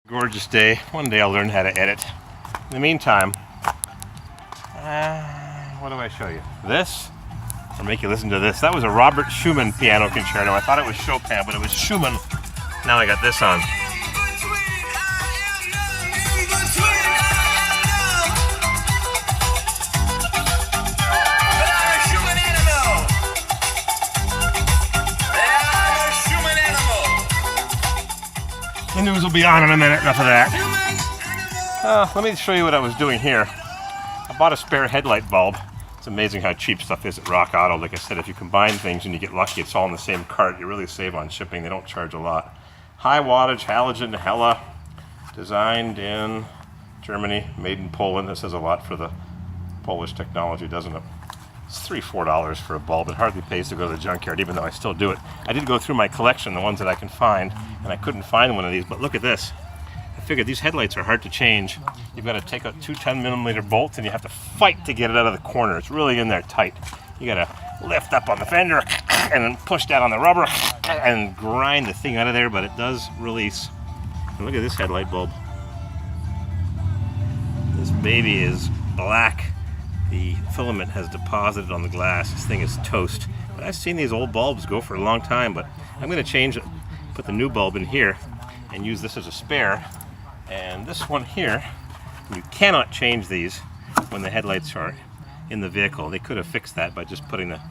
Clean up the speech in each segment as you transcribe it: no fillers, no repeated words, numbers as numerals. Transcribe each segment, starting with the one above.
Gorgeous day. One day I'll learn how to edit. In the meantime, what do I show you? This? Or make you listen to this? That was a Robert Schumann piano concerto. I thought it was Chopin, but it was Schumann. Now I got this on. The news will be on in a minute, enough of that. Let me show you what I was doing here. I bought a spare headlight bulb. It's amazing how cheap stuff is at Rock Auto. Like I said, if you combine things and you get lucky, it's all in the same cart. You really save on shipping. They don't charge a lot. High wattage, halogen, Hella, designed in Germany, made in Poland. This says a lot for the Polish technology, doesn't it? It's $3-4 for a bulb. It hardly pays to go to the junkyard, even though I still do it. I did go through my collection, the ones that I can find, and I couldn't find one of these, but look at this. I figured these headlights are hard to change. You've got to take out two 10mm bolts, and you have to fight to get it out of the corner. It's really in there tight. You got to lift up on the fender, and then push down on the rubber, and grind the thing out of there, but it does release. And look at this headlight bulb. This baby is black. The filament has deposited on the glass. This thing is toast. But I've seen these old bulbs go for a long time, but I'm going to change it, put the new bulb in here, and use this as a spare. And this one here, you cannot change these when the headlights are in the vehicle. They could have fixed that by just putting the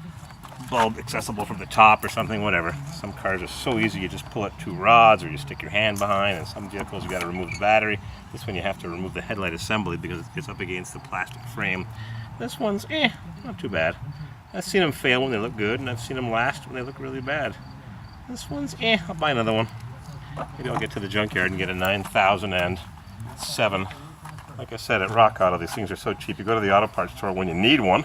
bulb accessible from the top or something, whatever. Some cars are so easy, you just pull out two rods or you stick your hand behind, and some vehicles you got to remove the battery. This one you have to remove the headlight assembly because it's up against the plastic frame. This one's not too bad. I've seen them fail when they look good, and I've seen them last when they look really bad. This one's I'll buy another one. Maybe I'll get to the junkyard and get a 9007. Like I said, at Rock Auto, these things are so cheap. You go to the auto parts store when you need one,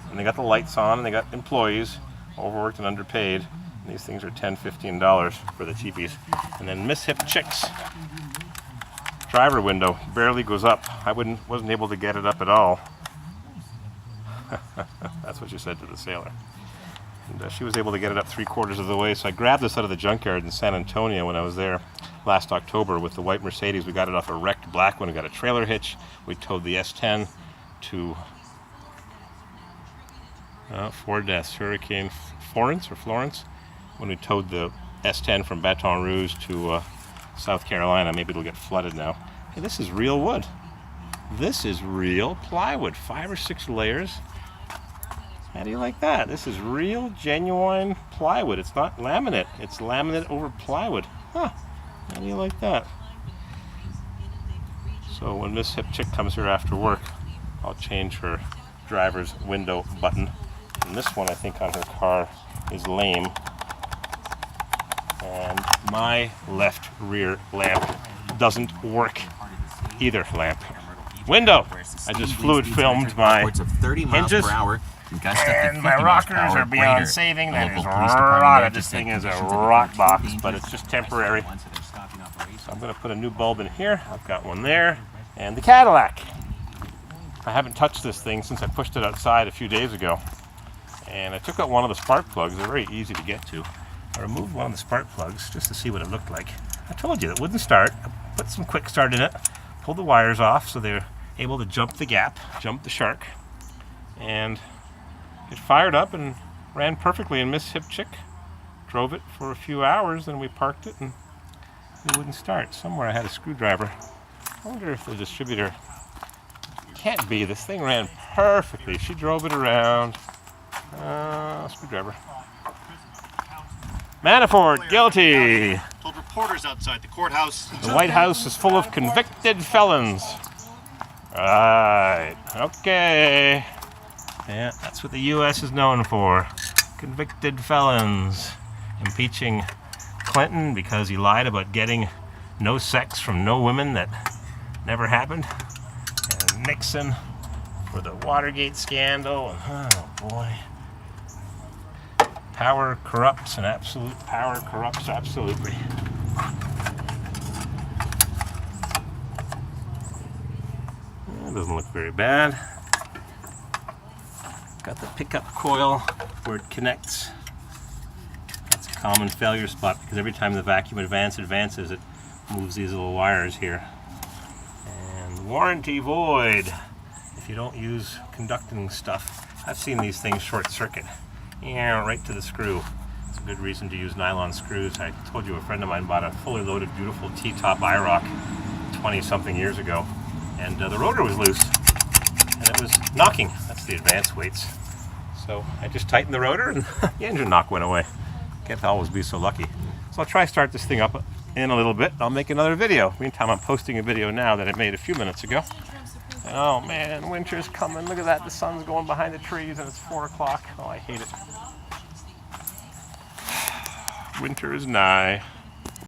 and they got the lights on, and they got employees, overworked and underpaid. And these things are $10-15 for the cheapies. And then Miship Chicks. Driver window barely goes up. I wasn't able to get it up at all. That's what she said to the sailor. And she was able to get it up 3/4 of the way, so I grabbed this out of the junkyard in San Antonio when I was there last October with the white Mercedes. We got it off a wrecked black one. We got a trailer hitch. We towed the S10 to Ford Hurricane Florence. When we towed the S10 from Baton Rouge to South Carolina. Maybe it'll get flooded now. Hey, this is real wood. This is real plywood, 5 or 6 layers. How do you like that? This is real, genuine plywood. It's not laminate. It's laminate over plywood. Huh. How do you like that? So when Miss Hip Chick comes here after work, I'll change her driver's window button. And this one, I think, on her car is lame. And my left rear lamp doesn't work either. Lamp. Window! I just fluid filmed my hinges. And my rockers are beyond saving. That is rotted. This thing is a rot box, but it's just temporary. So I'm going to put a new bulb in here. I've got one there. And the Cadillac. I haven't touched this thing since I pushed it outside a few days ago. And I took out one of the spark plugs. They're very easy to get to. I removed one of the spark plugs just to see what it looked like. I told you it wouldn't start. I put some quick start in it. Pulled the wires off so they're able to jump the gap, jump the shark. And it fired up and ran perfectly, and Miss Hip Chick drove it for a few hours, and we parked it and it wouldn't start. Somewhere I had a screwdriver. I wonder if the distributor, can't be, this thing ran perfectly. She drove it around. Screwdriver. Manafort, guilty. Told reporters outside the courthouse. The White House is full of convicted felons. Right, okay. Yeah, that's what the U.S. is known for. Convicted felons. Impeaching Clinton because he lied about getting no sex from no women that never happened. And Nixon for the Watergate scandal. Oh boy. Power corrupts, and absolute power corrupts absolutely. That doesn't look very bad. Got the pickup coil where it connects. That's a common failure spot because every time the vacuum advances, it moves these little wires here. And warranty void if you don't use conducting stuff. I've seen these things short circuit. Yeah, right to the screw. It's a good reason to use nylon screws. I told you a friend of mine bought a fully loaded, beautiful T-top IROC 20-something years ago, and the rotor was loose, and it was knocking. That's the advance weights. So I just tightened the rotor, and the engine knock went away. Can't always be so lucky. So I'll try to start this thing up in a little bit. I'll make another video. Meantime, I'm posting a video now that I made a few minutes ago. And oh man, winter's coming. Look at that. The sun's going behind the trees, and it's 4 o'clock. Oh, I hate it. Winter is nigh.